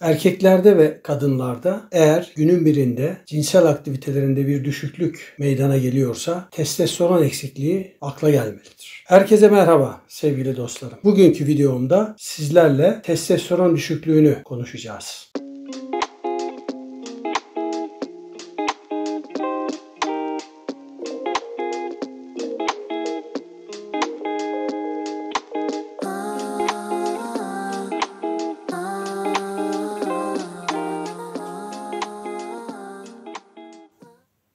Erkeklerde ve kadınlarda eğer günün birinde cinsel aktivitelerinde bir düşüklük meydana geliyorsa testosteron eksikliği akla gelmelidir. Herkese merhaba sevgili dostlarım. Bugünkü videomda sizlerle testosteron düşüklüğünü konuşacağız.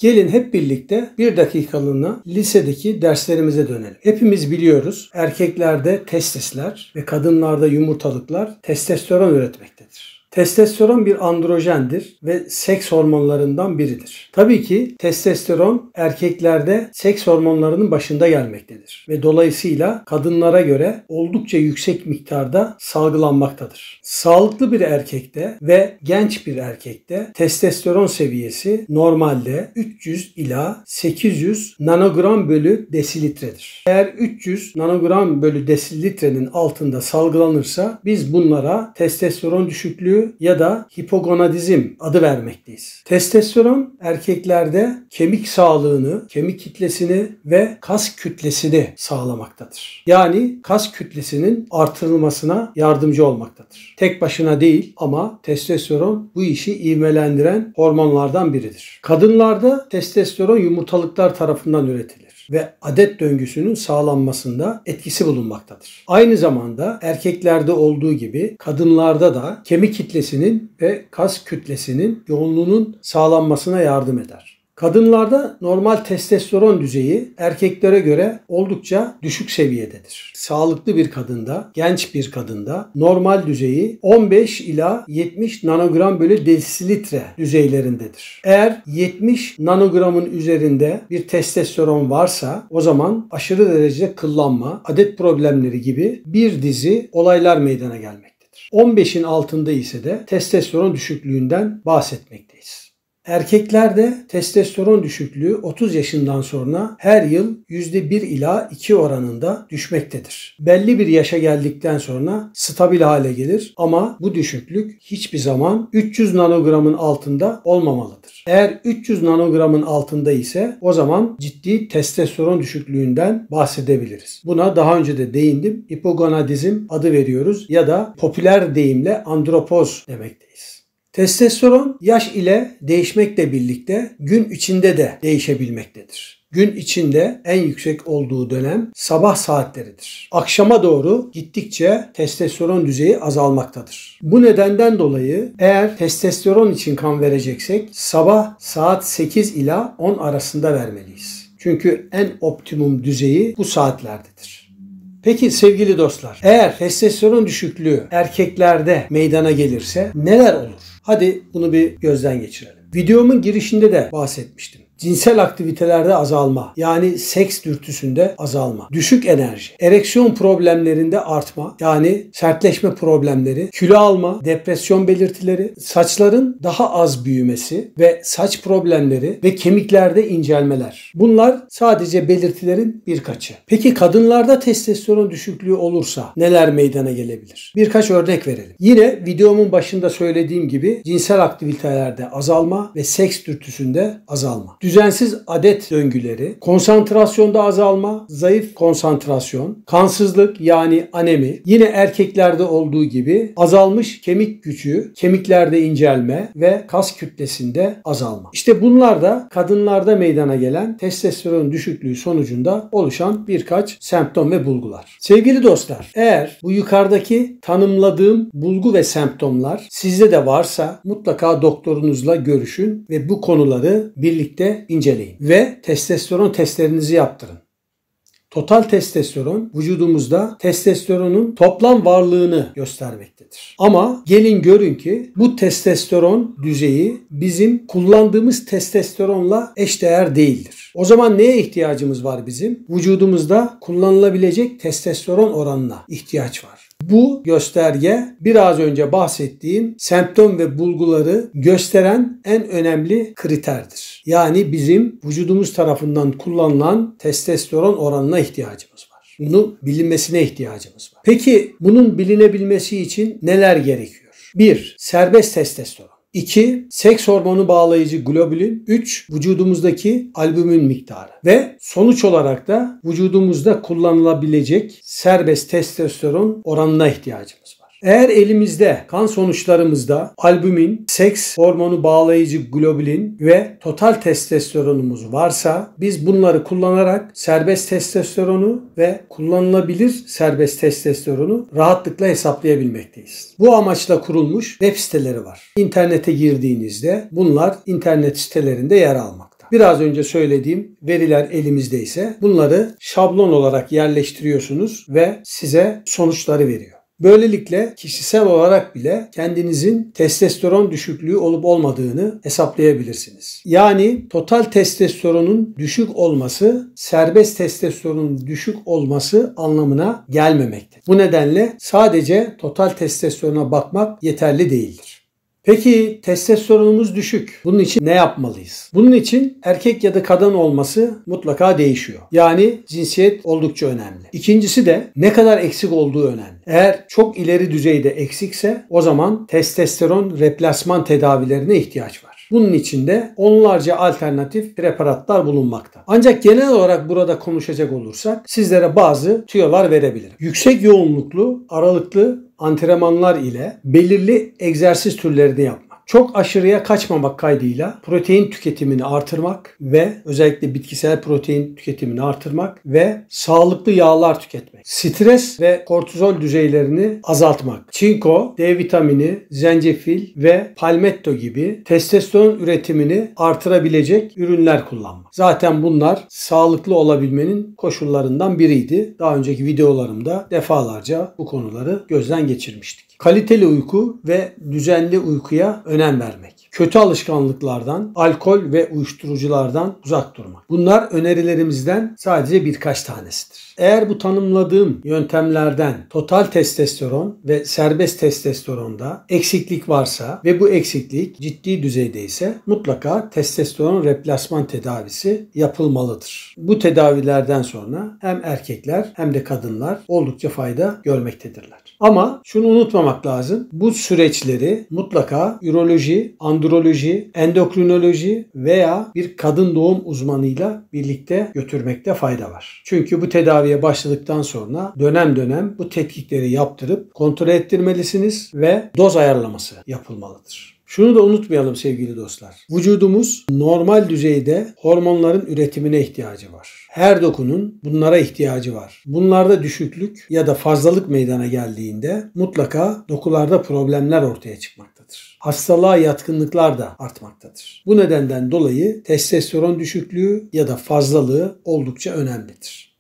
Gelin hep birlikte bir dakikalığına lisedeki derslerimize dönelim. Hepimiz biliyoruz erkeklerde testisler ve kadınlarda yumurtalıklar testosteron üretmektedir. Testosteron bir androjendir ve seks hormonlarından biridir. Tabii ki testosteron erkeklerde seks hormonlarının başında gelmektedir ve dolayısıyla kadınlara göre oldukça yüksek miktarda salgılanmaktadır. Sağlıklı bir erkekte ve genç bir erkekte testosteron seviyesi normalde 300 ila 800 nanogram bölü desilitredir. Eğer 300 nanogram bölü desilitrenin altında salgılanırsa biz bunlara testosteron düşüklüğü ya da hipogonadizm adı vermekteyiz. Testosteron erkeklerde kemik sağlığını, kemik kitlesini ve kas kütlesini sağlamaktadır. Yani kas kütlesinin artırılmasına yardımcı olmaktadır. Tek başına değil ama testosteron bu işi ivmelendiren hormonlardan biridir. Kadınlarda testosteron yumurtalıklar tarafından üretilir ve adet döngüsünün sağlanmasında etkisi bulunmaktadır. Aynı zamanda erkeklerde olduğu gibi kadınlarda da kemik kitlesinin ve kas kütlesinin yoğunluğunun sağlanmasına yardım eder. Kadınlarda normal testosteron düzeyi erkeklere göre oldukça düşük seviyededir. Sağlıklı bir kadında, genç bir kadında normal düzeyi 15 ila 70 nanogram bölü desilitre düzeylerindedir. Eğer 70 nanogramın üzerinde bir testosteron varsa o zaman aşırı derecede kıllanma, adet problemleri gibi bir dizi olaylar meydana gelmektedir. 15'in altında ise de testosteron düşüklüğünden bahsetmekteyiz. Erkeklerde testosteron düşüklüğü 30 yaşından sonra her yıl %1 ila 2 oranında düşmektedir. Belli bir yaşa geldikten sonra stabil hale gelir ama bu düşüklük hiçbir zaman 300 nanogramın altında olmamalıdır. Eğer 300 nanogramın altında ise o zaman ciddi testosteron düşüklüğünden bahsedebiliriz. Buna daha önce de değindim. Hipogonadizm adı veriyoruz ya da popüler deyimle andropoz demekteyiz. Testosteron yaş ile değişmekle birlikte gün içinde de değişebilmektedir. Gün içinde en yüksek olduğu dönem sabah saatleridir. Akşama doğru gittikçe testosteron düzeyi azalmaktadır. Bu nedenden dolayı eğer testosteron için kan vereceksek sabah saat 8 ila 10 arasında vermeliyiz. Çünkü en optimum düzeyi bu saatlerdedir. Peki sevgili dostlar, eğer testosteron düşüklüğü erkeklerde meydana gelirse neler olur? Hadi bunu bir gözden geçirelim. Videomun girişinde de bahsetmiştim. Cinsel aktivitelerde azalma, yani seks dürtüsünde azalma, düşük enerji, ereksiyon problemlerinde artma, yani sertleşme problemleri, kilo alma, depresyon belirtileri, saçların daha az büyümesi ve saç problemleri ve kemiklerde incelmeler. Bunlar sadece belirtilerin birkaçı. Peki kadınlarda testosteron düşüklüğü olursa neler meydana gelebilir? Birkaç örnek verelim. Yine videomun başında söylediğim gibi cinsel aktivitelerde azalma ve seks dürtüsünde azalma. Düzensiz adet döngüleri, konsantrasyonda azalma, zayıf konsantrasyon, kansızlık yani anemi, yine erkeklerde olduğu gibi azalmış kemik gücü, kemiklerde incelme ve kas kütlesinde azalma. İşte bunlar da kadınlarda meydana gelen testosteron düşüklüğü sonucunda oluşan birkaç semptom ve bulgular. Sevgili dostlar, eğer bu yukarıdaki tanımladığım bulgu ve semptomlar sizde de varsa mutlaka doktorunuzla görüşün ve bu konuları birlikte inceleyin ve testosteron testlerinizi yaptırın. Total testosteron vücudumuzda testosteronun toplam varlığını göstermektedir. Ama gelin görün ki bu testosteron düzeyi bizim kullandığımız testosteronla eşdeğer değildir. O zaman neye ihtiyacımız var bizim? Vücudumuzda kullanılabilecek testosteron oranına ihtiyaç var. Bu gösterge biraz önce bahsettiğim semptom ve bulguları gösteren en önemli kriterdir. Yani bizim vücudumuz tarafından kullanılan testosteron oranına ihtiyacımız var. Bunun bilinmesine ihtiyacımız var. Peki bunun bilinebilmesi için neler gerekiyor? 1. Serbest testosteron. 2. Seks hormonu bağlayıcı globulin. 3. Vücudumuzdaki albümin miktarı. Ve sonuç olarak da vücudumuzda kullanılabilecek serbest testosteron oranına ihtiyacımız var. Eğer elimizde kan sonuçlarımızda albümin, seks hormonu bağlayıcı globulin ve total testosteronumuz varsa biz bunları kullanarak serbest testosteronu ve kullanılabilir serbest testosteronu rahatlıkla hesaplayabilmekteyiz. Bu amaçla kurulmuş web siteleri var. İnternete girdiğinizde bunlar internet sitelerinde yer almakta. Biraz önce söylediğim veriler elimizdeyse bunları şablon olarak yerleştiriyorsunuz ve size sonuçları veriyor. Böylelikle kişisel olarak bile kendinizin testosteron düşüklüğü olup olmadığını hesaplayabilirsiniz. Yani total testosteronun düşük olması serbest testosteronun düşük olması anlamına gelmemektedir. Bu nedenle sadece total testosterona bakmak yeterli değildir. Peki testosteronumuz düşük. Bunun için ne yapmalıyız? Bunun için erkek ya da kadın olması mutlaka değişiyor. Yani cinsiyet oldukça önemli. İkincisi de ne kadar eksik olduğu önemli. Eğer çok ileri düzeyde eksikse o zaman testosteron replasman tedavilerine ihtiyaç var. Bunun için de onlarca alternatif preparatlar bulunmakta. Ancak genel olarak burada konuşacak olursak sizlere bazı tüyolar verebilirim. Yüksek yoğunluklu, aralıklı antrenmanlar ile belirli egzersiz türlerini yapmak. Çok aşırıya kaçmamak kaydıyla protein tüketimini artırmak ve özellikle bitkisel protein tüketimini artırmak ve sağlıklı yağlar tüketmek. Stres ve kortizol düzeylerini azaltmak. Çinko, D vitamini, zencefil ve palmetto gibi testosteron üretimini artırabilecek ürünler kullanmak. Zaten bunlar sağlıklı olabilmenin koşullarından biriydi. Daha önceki videolarımda defalarca bu konuları gözden geçirmiştik. Kaliteli uyku ve düzenli uykuya önem vermek. Kötü alışkanlıklardan, alkol ve uyuşturuculardan uzak durmak. Bunlar önerilerimizden sadece birkaç tanesidir. Eğer bu tanımladığım yöntemlerden total testosteron ve serbest testosteronda eksiklik varsa ve bu eksiklik ciddi düzeydeyse mutlaka testosteron replasman tedavisi yapılmalıdır. Bu tedavilerden sonra hem erkekler hem de kadınlar oldukça fayda görmektedirler. Ama şunu unutmamak lazım. Bu süreçleri mutlaka üroloji, androloji, endokrinoloji veya bir kadın doğum uzmanıyla birlikte götürmekte fayda var. Çünkü bu tedaviye başladıktan sonra dönem dönem bu tetkikleri yaptırıp kontrol ettirmelisiniz ve doz ayarlaması yapılmalıdır. Şunu da unutmayalım sevgili dostlar. Vücudumuz normal düzeyde hormonların üretimine ihtiyacı var. Her dokunun bunlara ihtiyacı var. Bunlarda düşüklük ya da fazlalık meydana geldiğinde mutlaka dokularda problemler ortaya çıkmaktadır. Hastalığa yatkınlıklar da artmaktadır. Bu nedenden dolayı testosteron düşüklüğü ya da fazlalığı oldukça önemlidir.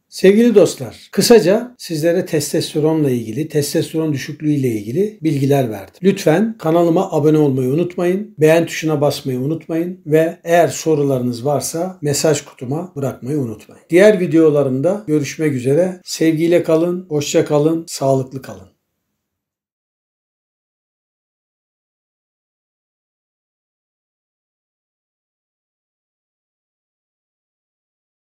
Sevgili dostlar, kısaca sizlere testosteronla ilgili, testosteron düşüklüğü ile ilgili bilgiler verdim. Lütfen kanalıma abone olmayı unutmayın, beğen tuşuna basmayı unutmayın ve eğer sorularınız varsa mesaj kutuma bırakmayı unutmayın. Diğer videolarımda görüşmek üzere. Sevgiyle kalın, hoşça kalın, sağlıklı kalın.